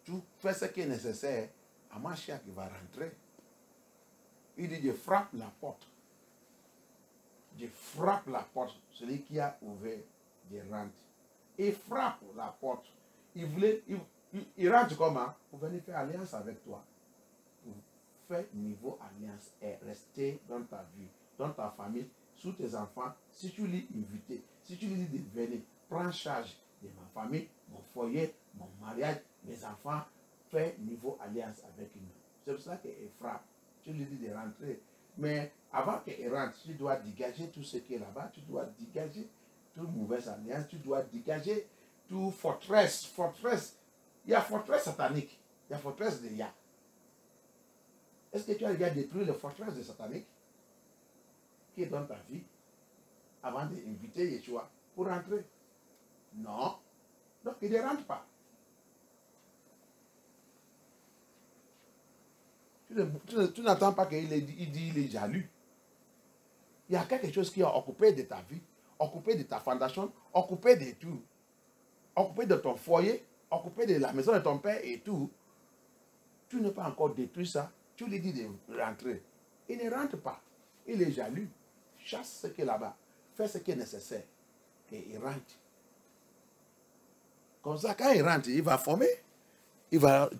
tu fais ce qui est nécessaire. Amashiach va rentrer. Il dit, je frappe la porte. Je frappe la porte. Celui qui a ouvert, je rentre. Il frappe la porte. Il rentre comment? Pour venir faire alliance avec toi. Pour faire niveau alliance et rester dans ta vie, dans ta famille, sous tes enfants. Si tu l'es invité, si tu lui dis de venir, prends charge de ma famille, mon foyer, mon mariage, mes enfants, fais niveau alliance avec nous. C'est pour ça qu'il frappe. Tu lui dis de rentrer. Mais avant qu'il rentre, tu dois dégager tout ce qui est là-bas. Tu dois dégager toute mauvaise alliance. Tu dois dégager tout forteresse. Il y a forteresse satanique. Il y a forteresse de Yah. Est-ce que tu as déjà détruit la forteresse de satanique qui est dans ta vie avant d'inviter Yeshua pour rentrer? Non. Donc il ne rentre pas. Tu n'attends pas qu'il dit il est jaloux. Il y a quelque chose qui est occupé de ta vie, occupé de ta fondation, occupé de tout. Occupé de ton foyer, occupé de la maison de ton père et tout. Tu n'as pas encore détruit ça. Tu lui dis de rentrer. Il ne rentre pas. Il est jaloux. Chasse ce qui est là-bas. Fais ce qui est nécessaire. Et il rentre. Comme ça, quand il rentre, il va former. Il va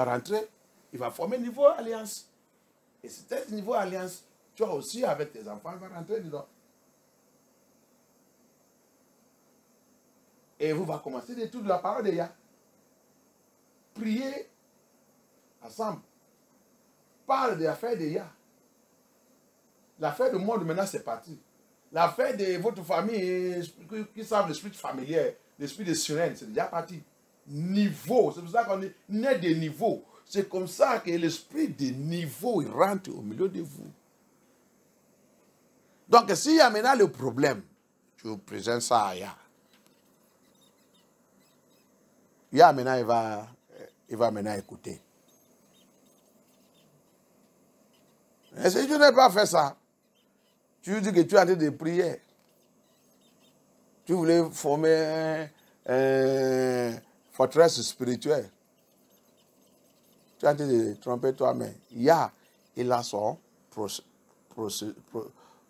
rentrer. Il va former niveau alliance. Et cet niveau alliance, tu as aussi avec tes enfants, il va rentrer dedans. Et vous va commencer d'étudier la parole de Yah. Priez ensemble. Parle de l'affaire de Yah. L'affaire du monde maintenant c'est parti. L'affaire de votre famille qui savent l'esprit familier, l'esprit de sirène, c'est déjà parti. Niveau, c'est pour ça qu'on est né de niveau. C'est comme ça que l'esprit de niveau il rentre au milieu de vous. Donc, s'il y a maintenant le problème, tu présentes ça à Yah. Yah maintenant, il va maintenant écouter. Et si tu n'as pas fait ça, tu dis que tu as des prières. Tu voulais former un forteresse spirituelle. Tu as de tromper toi-même. Il a son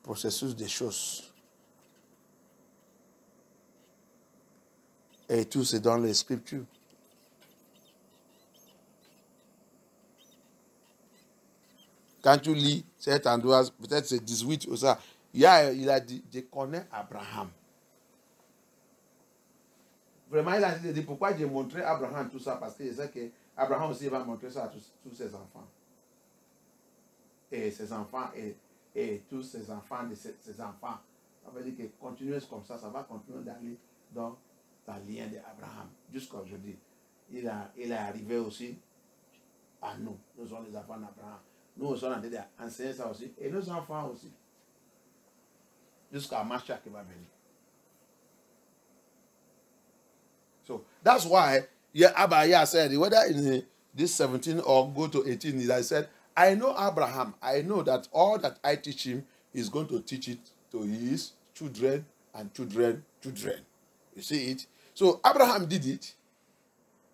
processus des choses. Et tout, c'est dans les Scriptures. Quand tu lis cet endroit, peut-être c'est 18 ou ça, il a dit, je connais Abraham. Vraiment, il a dit, pourquoi j'ai montré Abraham tout ça? Parce que je sais qu'Abraham aussi va montrer ça à tous ses enfants. Et ses enfants, et tous ses enfants de ses enfants. Ça veut dire que continuer comme ça va continuer d'aller dans la ligne d'Abraham. Jusqu'à aujourd'hui. Il est arrivé aussi à nous. Nous sommes les enfants d'Abraham. Nous sommes en train d'enseigner ça aussi. Et nos enfants aussi. Jusqu'à Mashiach qui va venir. So that's why Abaya said, whether in this 17 or go to 18, he said, I know Abraham. I know that all that I teach him, he's going to teach it to his children and children. You see it? So Abraham did it.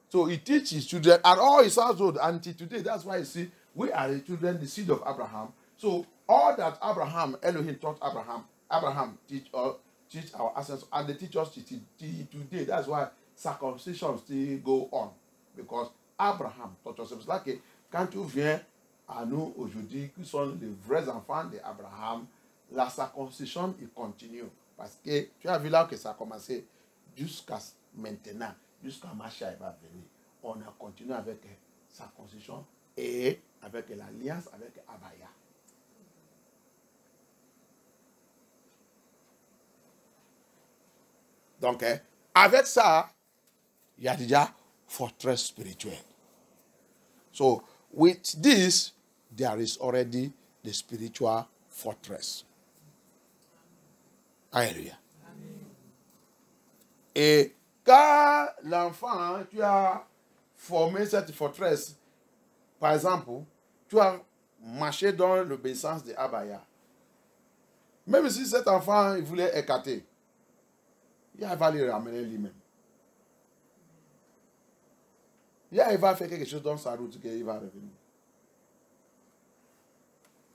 So he teaches his children and all his household until today. That's why you see, we are the children, the seed of Abraham. So all that Abraham, Elohim taught Abraham teach our ancestors, and they teach us till today. That's why circumcision still go on. Because Abraham taught us. C'est like quand tu viens à nous aujourd'hui, qui sont les vrais enfants d'Abraham, la circoncision, il continue. Parce que tu as vu là que ça a commencé jusqu'à maintenant, jusqu'à Mashiach va venir. On a continué avec circoncision et avec l'alliance avec Abaya. Donc, avec ça, il y a déjà forteresse spirituelle. So, with this, there is already the spiritual fortress. Alléluia. Et quand l'enfant, tu as formé cette forteresse, par exemple, tu as marché dans l'obéissance de Abaya. Même si cet enfant il voulait écarter, il va le ramener lui-même. Il va faire quelque chose dans sa route qu'il va revenir.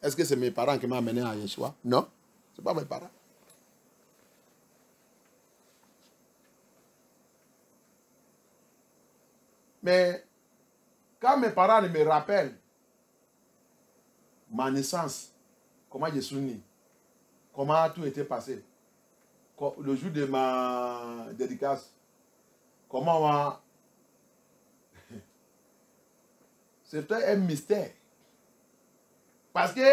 Est-ce que c'est mes parents qui m'ont amené à Yeshua? Non, ce n'est pas mes parents. Mais quand mes parents me rappellent ma naissance, comment je suis né, comment tout était passé, le jour de ma dédicace, comment c'était un mystère. Parce que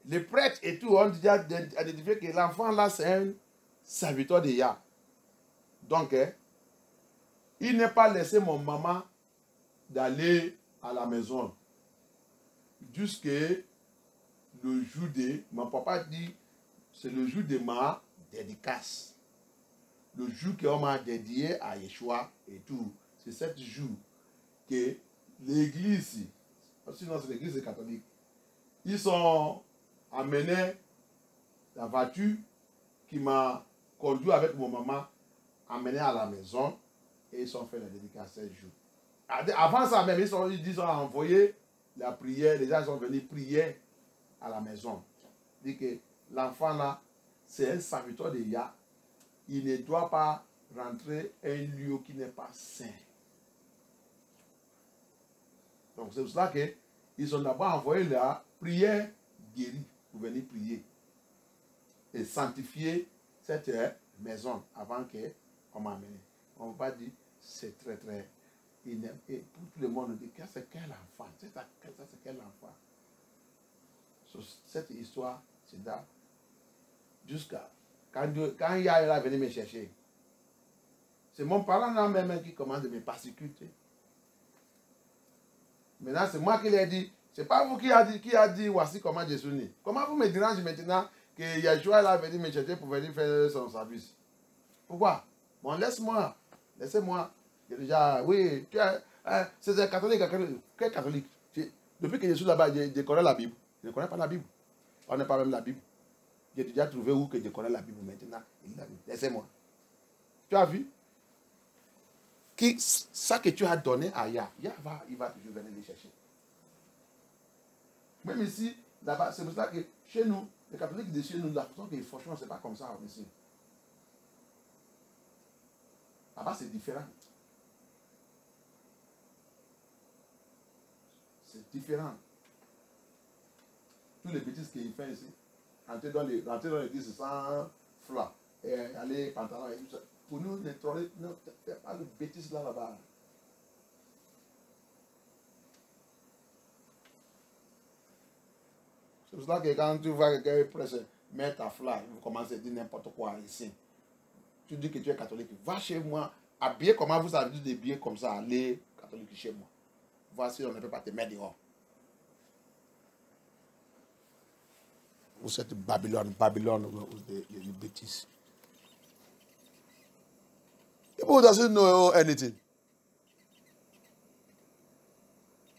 les prêtres et tout ont déjà identifié que l'enfant là c'est un serviteur de Yah. Donc, il n'est pas laissé mon maman d'aller à la maison jusqu'à le jour de... Mon papa dit, c'est le jour de ma dédicace. Le jour qu'on m'a dédié à Yeshua et tout. C'est ce jour que l'église, sinon c'est l'église catholique, ils sont amenés la voiture qui m'a conduit avec mon maman, amené à la maison et ils ont fait la dédicace ce jour. Avant ça même, ils ont envoyé la prière, les gens sont venus prier à la maison. Dit que l'enfant là, c'est un serviteur de Yah. Il ne doit pas rentrer à un lieu qui n'est pas saint. Donc c'est pour cela qu'ils ont d'abord envoyé la prière guérie pour venir prier et sanctifier cette maison avant qu'on m'amène. On va dire c'est très très... Et pour tout le monde, on dit c'est quel enfant? C'est quel enfant? So, cette histoire, c'est là. Jusqu'à quand Yahya est venu me chercher. C'est mon parent là même qui commence de me persécuter. Maintenant, c'est moi qui l'ai dit. C'est pas vous qui a dit voici comment je suis né. Comment vous me dérangez maintenant que Yahya est venu me chercher pour venir faire son service? Pourquoi? Bon, laisse-moi. Laissez-moi. Déjà, oui, C'est des catholiques. Quel catholique? Depuis que je suis là-bas, je connais la Bible. Je ne connais pas la Bible. On n'est pas même la Bible. J'ai déjà trouvé où que je connais la Bible maintenant. Laissez-moi. Tu as vu? Ça que tu as donné à Yah, il va toujours venir les chercher. Même ici, là-bas, c'est pour ça que chez nous, les catholiques de chez nous, la façon que franchement, c'est pas comme ça ici. Là-bas, c'est différent. C'est différent. Tous les bêtises qu'il fait ici, rentrer dans l'église sans froid, et aller pantalon et tout ça. Pour nous, il n'y a pas de bêtises là-bas. C'est pour ça que quand tu vois quelqu'un presse mettre ta flamme, vous commencez à dire n'importe quoi ici. Tu dis que tu es catholique, va chez moi, habillé comment vous avez dit de bien comme ça, allez catholique chez moi. Voici, on ne peut pas te mettre dehors. Vous êtes Babylone, les bêtises. People doesn't know anything.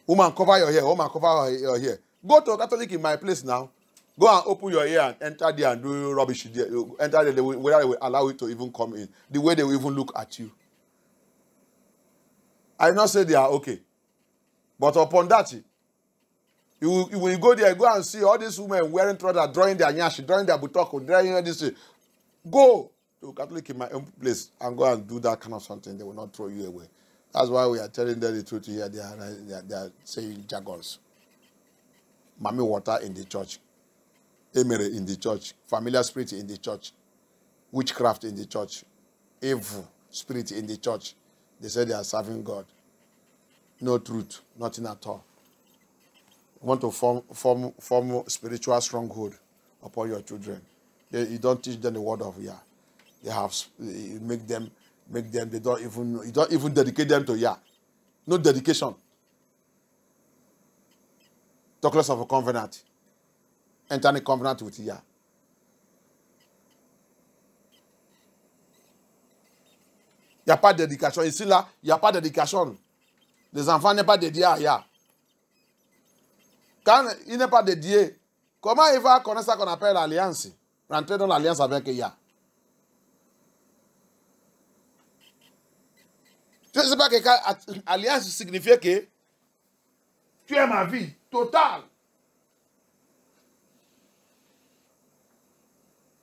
Woman, cover your hair. Woman, cover your hair. Go to a Catholic in my place now. Go and open your ear and enter there and do rubbish there. Enter there, whether they will allow you to even come in. The way they will even look at you. I not say they are okay. But upon that, you will go there, go and see all these women wearing trousers, drawing their nyash, drawing their buttock, drawing this. Go to a Catholic in my own place and go and do that kind of something. They will not throw you away. That's why we are telling them the truth here. They are saying jargons. Mommy water in the church. Emery in the church. Familiar spirit in the church. Witchcraft in the church. Evil spirit in the church. They say they are serving God. No truth. Nothing at all. You want to form spiritual stronghold upon your children. You don't teach them the word of Yah. They have make them. They don't even know. You don't even dedicate them to Yah. No dedication. Talk less of a covenant. Enter a covenant with Yah. Il n'y a pas de dédication. Ici, là, il n'y a pas de dédication. Les enfants n'est pas dédiés à Yah. Quand il n'est pas dédié, comment il va connaître ça qu'on appelle l'alliance? Rentrer dans l'alliance avec Yah. Tu ne sais pas que alliance signifie que tu es ma vie totale.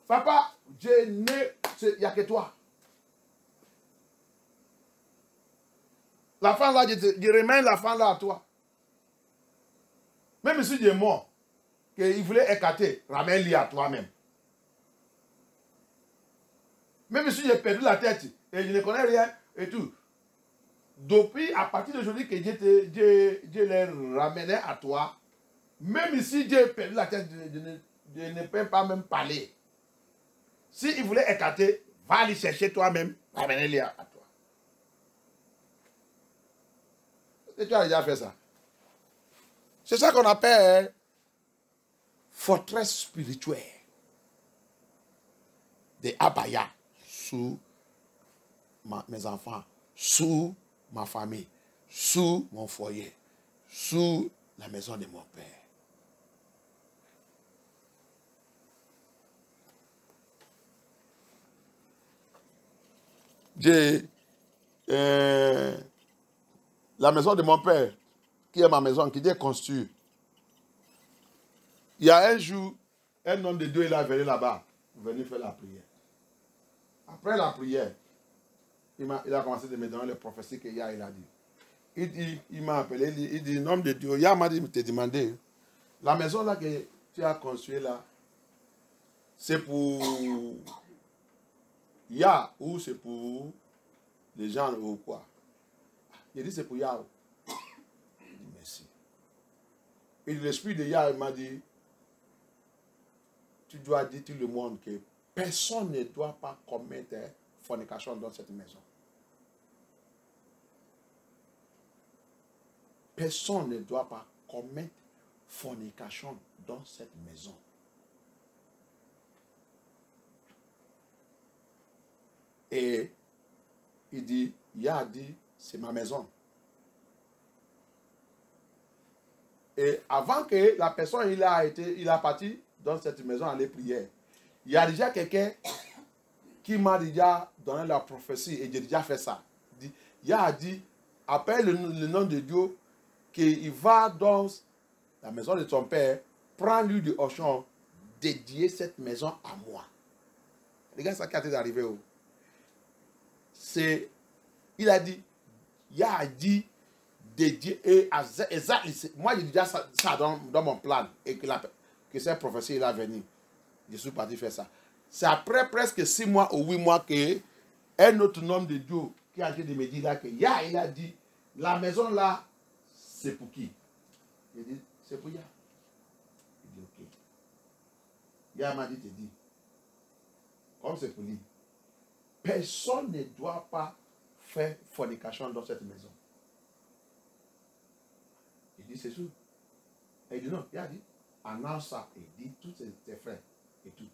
Papa, il n'y a que toi. La femme là, je remets la femme là à toi. Même si il est mort, qu'il voulait écarter, ramène-le à toi-même. Même si j'ai perdu la tête et je ne connais rien et tout. Depuis, à partir d'aujourd'hui que je les ramenais à toi, même si j'ai perdu la tête, je ne peux pas même parler. S'il voulait écarter, va aller chercher toi-même, ramenez-le à toi. Et tu as déjà fait ça. C'est ça qu'on appelle forteresse spirituelle de Abaya sous mes enfants, sous ma famille, sous mon foyer, sous la maison de mon père. La maison de mon père, qui est ma maison, qui est construite. Il y a un jour, un homme de Dieu, il est venu là-bas, venu faire la prière. Après la prière, il a commencé à me donner les prophéties qu'il a dit. Il m'a appelé, il dit, homme de Dieu, il m'a dit, te demander, la maison là que tu as construite là, c'est pour Yah ou c'est pour les gens ou quoi? Il dit, c'est pour Yah. Il dit, merci. Et l'esprit de Yah m'a dit, tu dois dire tout le monde que personne ne doit pas commettre fornication dans cette maison. Personne ne doit pas commettre fornication dans cette maison. Et il dit, Yah dit, c'est ma maison. Et avant que la personne il a parti dans cette maison aller prier, il y a déjà quelqu'un qui m'a déjà donné la prophétie et j'ai déjà fait ça. Il a dit, appelle le nom de Dieu, qu'il va dans la maison de ton père, prends l'huile de Auchan, dédier cette maison à moi. Regarde ça qui est arrivé. C'est, il a dit, il a dit, dédié, et moi j'ai déjà ça dans mon plan, et que cette prophétie il a venu. Je suis parti faire ça. C'est après presque 6 mois ou 8 mois que un autre homme de Dieu qui a dit de me dire là que il a dit, la maison là, c'est pour qui? Il dit, c'est pour Ya. Il dit, ok. Ya m'a dit, te dit, comme c'est pour lui, personne ne doit pas faire fornication dans cette maison. Il dit, c'est sûr. Et il dit, non, il a dit, annonce ça. Il dit, tous ses frères et tout.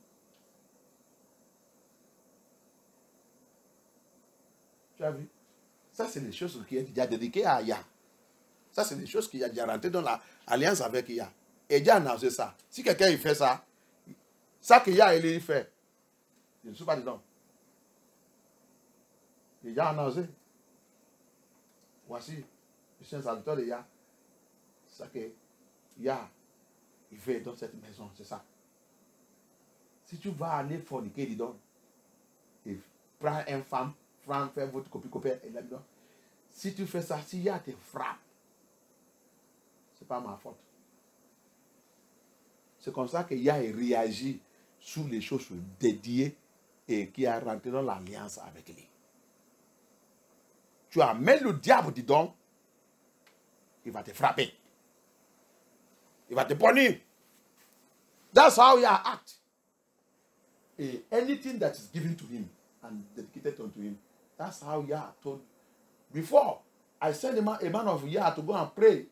Tu as vu? Ça, c'est les choses qui est déjà dédiées à Ya. Ça, c'est des choses qui a déjà rentré dans l'alliance avec Ya. Et Dieu a annoncé ça. Si quelqu'un il fait ça, ça que Ya il fait, je ne suis pas dedans. Il a annoncé. Voici, je suis un serviteur de Ya. Ça que Ya, il fait dans cette maison, c'est ça. Si tu vas aller forniquer dedans, et prends une femme, fais votre copie et là-dedans. Si tu fais ça, si Ya te frappe, c'est pas ma faute. C'est comme ça que Ya réagit sur les choses dédiées et qui a rentré dans l'alliance avec lui. Tu amènes le diable dedans, il va te frapper. Il va te punir. That's how Ya act. And anything that is given to him and dedicated unto him, that's how Ya told. Before, I sent a man of Ya to go and pray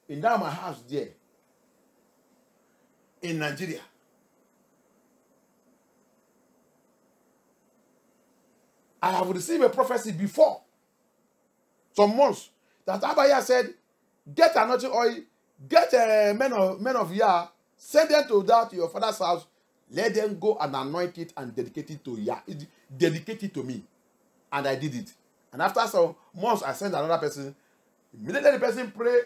in that my house there in Nigeria. I have received a prophecy before some months that Abaya said, get anointing oil, get a men of Ya, send them to that your father's house, let them go and anoint it and dedicate it to Ya. Dedicate it to me. And I did it. And after some months, I sent another person. Immediately the person prayed.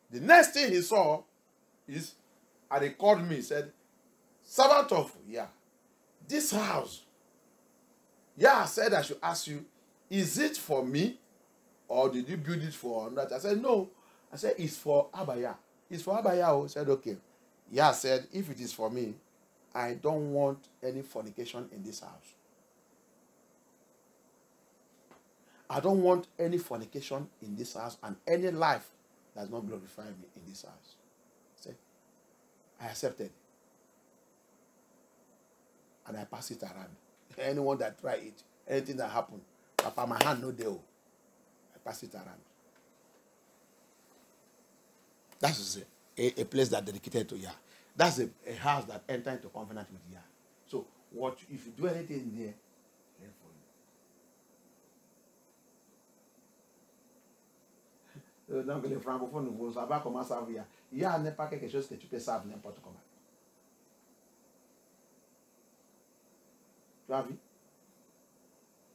The next thing he saw is, and he called me, said, servant of Ya, this house, Ya said I should ask you, is it for me or did you build it for another? I said, no. I said, it's for Abaya. It's for Abaya. I said, okay. Ya said, if it is for me, I don't want any fornication in this house. I don't want any fornication in this house and any life does not glorify me in this house. I said, I accepted. And I pass it around. Anyone that try it, anything that happen, Papa, my hand no deal. I pass it around. That is a place that dedicated to Ya. That's a house that enter into covenant with Ya. So what if you do anything there, then for you. Donc les francophones ne vont savoir comment servir. Ya n'est pas quelque chose que tu peux servir n'importe comment. Tu as vu?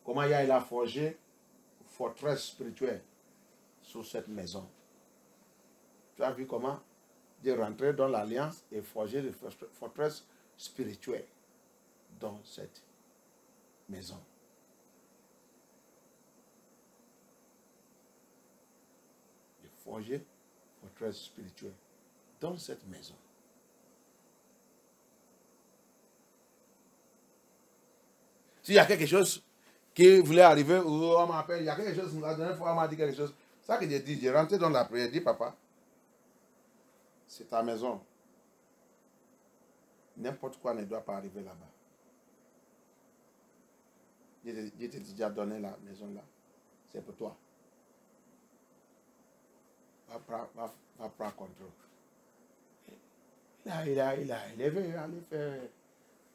Comment Ya il a forgé une forteresse spirituelle sur cette maison. Tu as vu comment de rentrer dans l'alliance et forger une forteresse spirituelle dans cette maison. De forger une forteresse spirituelle dans cette maison. S'il y a quelque chose qui voulait arriver, ou on m'appelle, il y a quelque chose, la dernière fois on m'a dit quelque chose, ça que j'ai dit, j'ai rentré dans la prière, j'ai dit, papa, c'est ta maison. N'importe quoi ne doit pas arriver là-bas. Je t'ai déjà donné la maison là. C'est pour toi. Va prendre contrôle. Il a élevé, il aller faire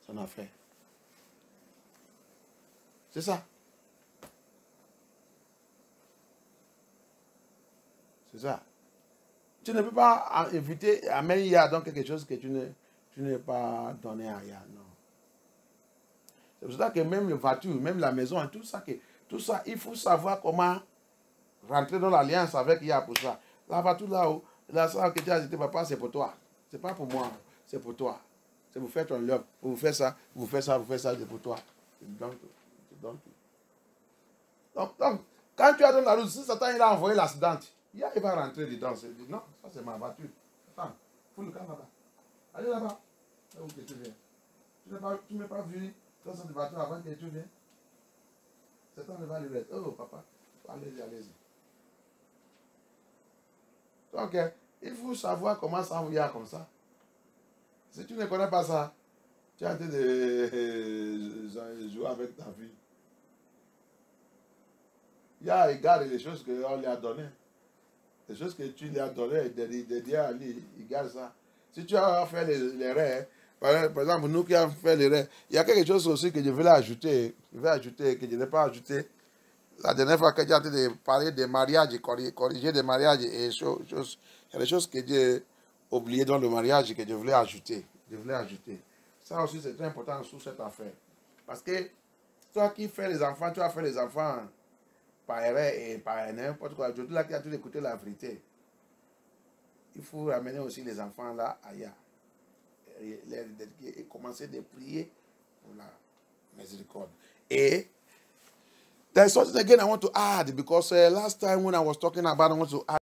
son affaire. C'est ça. C'est ça. Tu ne peux pas inviter, amener Yah dans quelque chose que tu n'es pas donné à Yah. Non. C'est pour ça que même les voitures, même la maison, tout ça, il faut savoir comment rentrer dans l'alliance avec Yah pour ça. La voiture là-haut, la salle que tu as dit, papa, c'est pour toi. C'est pas pour moi, c'est pour toi. C'est pour faire ton love. Vous faites ça, vous faites ça, vous faites ça, c'est pour toi. Donc, quand tu es dans la route, si Satan il a envoyé l'accident, il va rentrer dedans. Il dit non, ça c'est ma voiture. Attends, fous le camp là-bas. Allez là-bas. Là où tu viens. Tu n'as pas vu dans cette voiture avant que tu viennes. Satan ne va lui dire, oh papa, allez-y, allez-y. Donc, il faut savoir comment ça vous y a comme ça. Si tu ne connais pas ça, tu es en train de jouer avec ta vie. Il garde les choses qu'on lui a données. Les choses que tu lui as données, derrière lui, il garde ça. Si tu as fait les rêves, par exemple, nous qui avons fait les rêves, il y a quelque chose aussi que je voulais ajouter. Je vais ajouter, que je n'ai pas ajouté. La dernière fois que j'ai en train de parler des mariages, corriger des mariages et il y a des choses que j'ai oubliées dans le mariage que je voulais ajouter. Ça aussi, c'est très important sur cette affaire. Parce que toi qui fais les enfants, tu as fait les enfants par erreur et par n'importe quoi. Je dis là qui a tout écouté la vérité. Il faut ramener aussi les enfants là ailleurs. Et commencer à prier pour la miséricorde. Et there's something again I want to add because last time when I was talking about, I want to add.